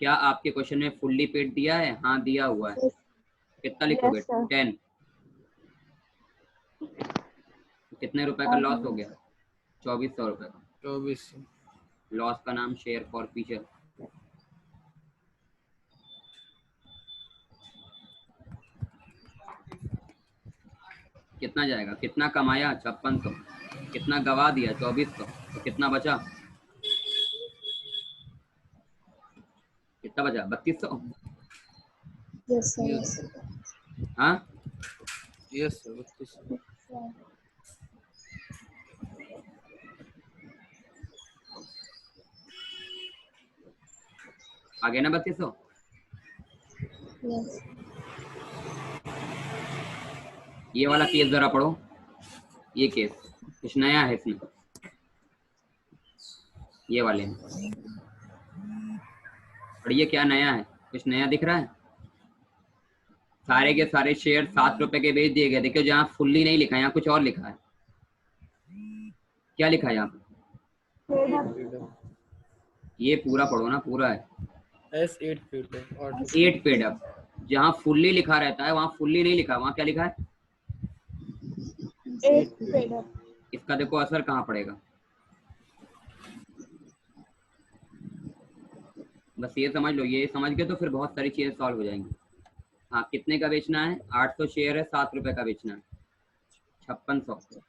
Speaker 1: क्या आपके क्वेश्चन में फुल्ली पेड दिया है? हाँ दिया हुआ है। कितना लिखोगे?
Speaker 4: Yes, sir.
Speaker 1: 10। कितने रुपए का लॉस हो गया? ₹2400 का।
Speaker 6: 2400।
Speaker 1: लॉस का नाम शेयर फॉर फीचर। कितना जाएगा, कितना कमाया 5600, कितना गवा दिया 2400, तो कितना बचा, कितना बचा 3200।
Speaker 2: Yes, sir. Yes, sir.
Speaker 1: हाँ
Speaker 6: यस सर 3200।
Speaker 1: आ गया ना 3200।
Speaker 2: Yes.
Speaker 1: ये वाला केस जरा पढ़ो, ये केस कुछ नया है इसमें, ये वाले में पढ़िए क्या नया है, कुछ नया दिख रहा है। सारे के सारे शेयर 7 रुपए के बेच दिए गए। देखिए जहाँ फुल्ली नहीं लिखा है, यहाँ कुछ और लिखा है। क्या लिखा है यहाँ पे, ये पूरा पढ़ो ना, पूरा है
Speaker 6: S8 paid up.
Speaker 1: 8 paid up. जहाँ फुल्ली लिखा रहता है वहाँ फुल्ली नहीं लिखा, वहाँ क्या लिखा है
Speaker 4: 8 पेड अप।
Speaker 1: इसका देखो असर कहाँ पड़ेगा, बस ये समझ लो, ये समझ गए तो फिर बहुत सारी चीजें सॉल्व हो जाएंगी। हाँ कितने का बेचना है, 800 शेयर है, 7 रुपए का बेचना है, 5600।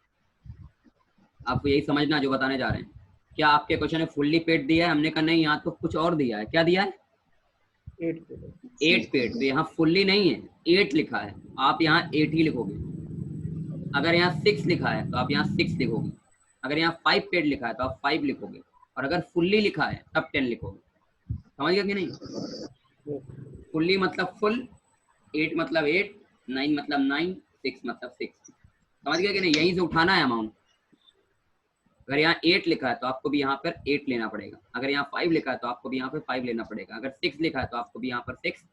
Speaker 1: आपको यही समझना जो बताने जा रहे हैं। क्या आपके क्वेश्चन में फुल्ली पेड दिया है, हमने कहा नहीं यहाँ तो कुछ और दिया है। क्या दिया है 8 पेड, तो यहाँ फुल्ली नहीं है, 8 लिखा है, आप यहाँ 8 ही लिखोगे। अगर यहाँ 6 लिखा है तो आप यहाँ 6 लिखोगे। अगर यहाँ 5 पेड लिखा है तो आप 5 लिखोगे, और अगर फुल्ली लिखा है तब 10 लिखोगे। समझ गया कि नहीं। फुल्ली मतलब फुल, 8 मतलब 8, 9 मतलब 9, 6 मतलब 6। समझ गया कि नहीं, यहीं से उठाना है अमाउंट। अगर यहाँ 8 लिखा है तो आपको भी यहाँ पर 8 लेना पड़ेगा। अगर यहाँ 5 लिखा है तो आपको भी यहाँ पर 5 लेना पड़ेगा। अगर 6 लिखा है तो आपको भी यहाँ पर 6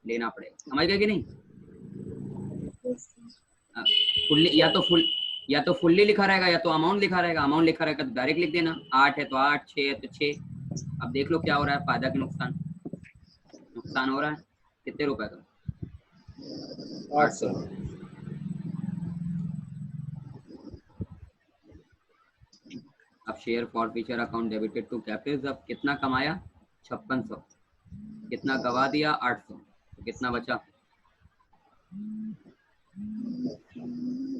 Speaker 1: लेना पड़ेगा। समझ गया कि नहीं। फुल्ली या तो फुल्ली लिखा रहेगा या तो अमाउंट लिखा रहेगा। अमाउंट लिखा रहेगा तो डायरेक्ट लिख देना, 8 है तो 8, 6 है तो 6। अब देख लो क्या हो रहा है, फायदा कि नुकसान। नुकसान हो रहा है, कितने रुपए का,
Speaker 6: 800।
Speaker 1: अब share forfeiture account debited to capital. अब कितना कमाया 5600, कितना गवा दिया 800, तो कितना बचा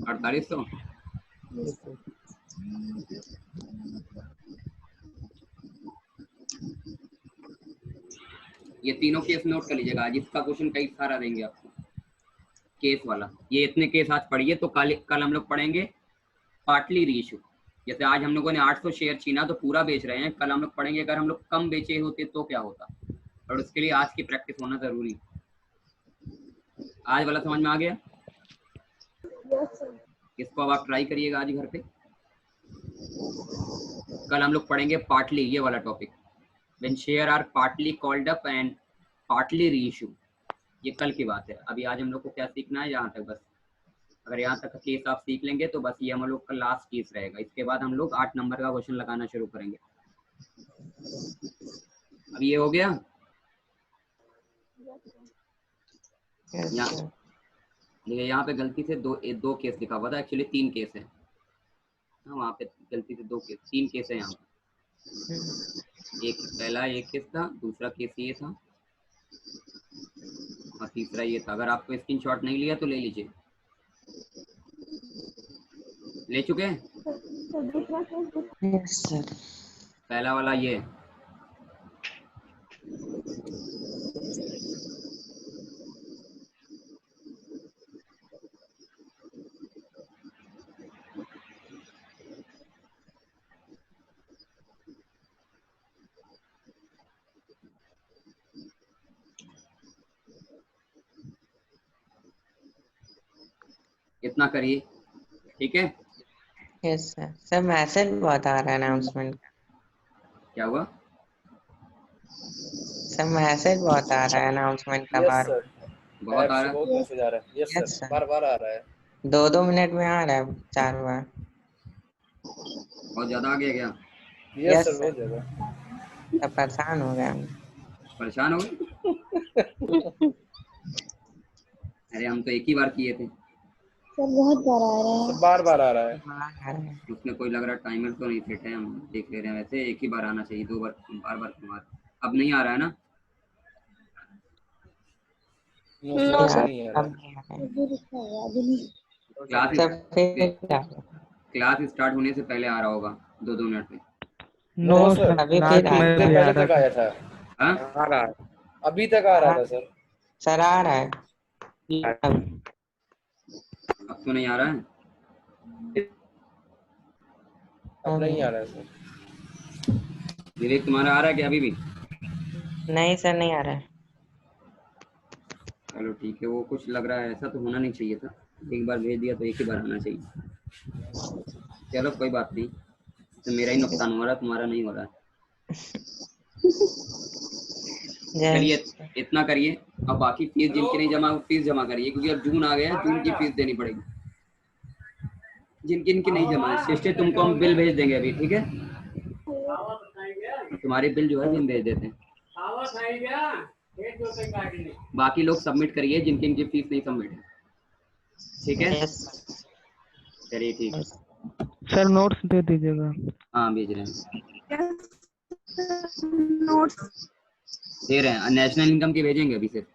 Speaker 1: 4800। ये तीनों केस नोट कर लीजिएगा, आज इसका क्वेश्चन कई सारा देंगे आपको केस वाला। ये इतने केस आज पढ़िए, तो कल हम लोग पढ़ेंगे पार्टली रीइश्यू। जैसे आज हम लोगों ने 800 शेयर छीना तो पूरा बेच रहे हैं, कल हम लोग पढ़ेंगे अगर हम लोग कम बेचे होते तो क्या होता, और उसके लिए आज की प्रैक्टिस होना जरूरी। आज वाला समझ में आ गया। इसको अब आप ट्राई करिएगा आज घर पे। कल हम लोग पढ़ेंगे पार्टली, ये वाला topic, when share are partly called up and partly reissue. ये कल की बात है। अभी आज हम लोग को क्या सीखना है, यहाँ तक बस। अगर यहाँ तक केस आप सीख लेंगे तो बस ये हम लोग का लास्ट केस रहेगा। इसके बाद हम लोग 8 नंबर का क्वेश्चन लगाना शुरू करेंगे। अब ये हो गया। यहाँ पे गलती से दो केस लिखा हुआ था, एक्चुअली 3 केस है। वहाँ पे गलती से 2 केस, 3 केस है यहाँ पे। एक पहला एक केस था, दूसरा केस ये था, और तीसरा ये था। अगर आपको स्क्रीनशॉट नहीं लिया तो ले लीजिए। ले चुके हैं।
Speaker 3: Yes, sir.
Speaker 1: पहला वाला ये, इतना करिए, ठीक है।
Speaker 3: Yes, sir. सर मैसेज बहुत आ रहा है अनाउंसमेंट का।
Speaker 1: क्या हुआ,
Speaker 3: सर मैसेज बहुत आ रहा है अनाउंसमेंट का
Speaker 6: यस
Speaker 3: बार।
Speaker 6: सर,
Speaker 1: बहुत आ रहा है।
Speaker 6: बहुत मैसेज आ रहा है। Yes
Speaker 3: Yes,
Speaker 6: sir,
Speaker 3: sir.
Speaker 6: बार बार आ रहा है।
Speaker 3: 2-2 मिनट में आ रहा है 4 बार।
Speaker 1: बहुत ज्यादा आ गया क्या,
Speaker 6: यस
Speaker 3: Yes,
Speaker 6: सर,
Speaker 3: sir.
Speaker 6: बहुत ज्यादा।
Speaker 3: सब परेशान हो गए हम।
Speaker 1: परेशान हो गए। अरे हम तो एक ही बार किए थे।
Speaker 2: सर बहुत बार आ रहा है।
Speaker 6: सर बार बार आ रहा है।
Speaker 3: आ रहा है।
Speaker 1: उसमें कोई लग रहा टाइमर तो नहीं सेट है, हम देख ले रहे हैं। वैसे एक ही बार आना चाहिए, 2 बार बार बार क्यों आ रहा है? अब नहीं आ रहा है ना।
Speaker 6: नो सर,
Speaker 3: यार,
Speaker 6: नहीं आ रहा
Speaker 3: अब
Speaker 6: है।
Speaker 3: नहीं आ रहा है।
Speaker 2: अभी लिखा है, अभी नहीं।
Speaker 1: क्लास
Speaker 3: सर फिर
Speaker 1: क्लास स्टार्ट होने से पहले आ रहा होगा 2-2 मिनट में।
Speaker 5: नो
Speaker 6: नो
Speaker 5: सर,
Speaker 6: सर,
Speaker 3: अभी
Speaker 5: लास्ट
Speaker 3: फिर
Speaker 5: में
Speaker 6: इससे
Speaker 5: भी आ
Speaker 6: पहले
Speaker 5: रहा
Speaker 6: तक
Speaker 5: था।
Speaker 6: आया था,
Speaker 1: हाँ
Speaker 7: आ रहा है।
Speaker 6: अभी तक आ रहा था सर।
Speaker 3: सर आ रहा है अब।
Speaker 1: अब तो नहीं आ रहा है।
Speaker 6: अब नहीं आ रहा है सर।
Speaker 1: विवेक तुम्हारा आ रहा है क्या अभी भी?
Speaker 3: नहीं सर नहीं आ रहा है।
Speaker 1: चलो ठीक है, वो कुछ लग रहा है ऐसा तो होना नहीं चाहिए था, एक बार भेज दिया तो एक ही बार आना चाहिए। चलो कोई बात नहीं, तो मेरा ही नुकसान हो रहा है, तुम्हारा नहीं हो रहा है। चलिए इतना करिए, अब बाकी फीस जिनकी नहीं जमा फीस जमा करिए, क्योंकि अब जून आ गया है, जून की फीस देनी पड़ेगी। जिनकी इनकी नहीं जमा है सिस्टर तुमको हम बिल भेज देंगे अभी, ठीक है? तुम्हारे बिल जो है हम भेज देते हैं। बाकी लोग सबमिट करिए जिनकी इनकी फीस नहीं सबमिट है, ठीक है? चलिए ठीक है।
Speaker 5: सर नोट्स दे दीजिएगा।
Speaker 1: हाँ भेज रहे हैं,
Speaker 4: नोट्स
Speaker 1: दे रहे हैं। नेशनल इनकम की भेजेंगे अभी से।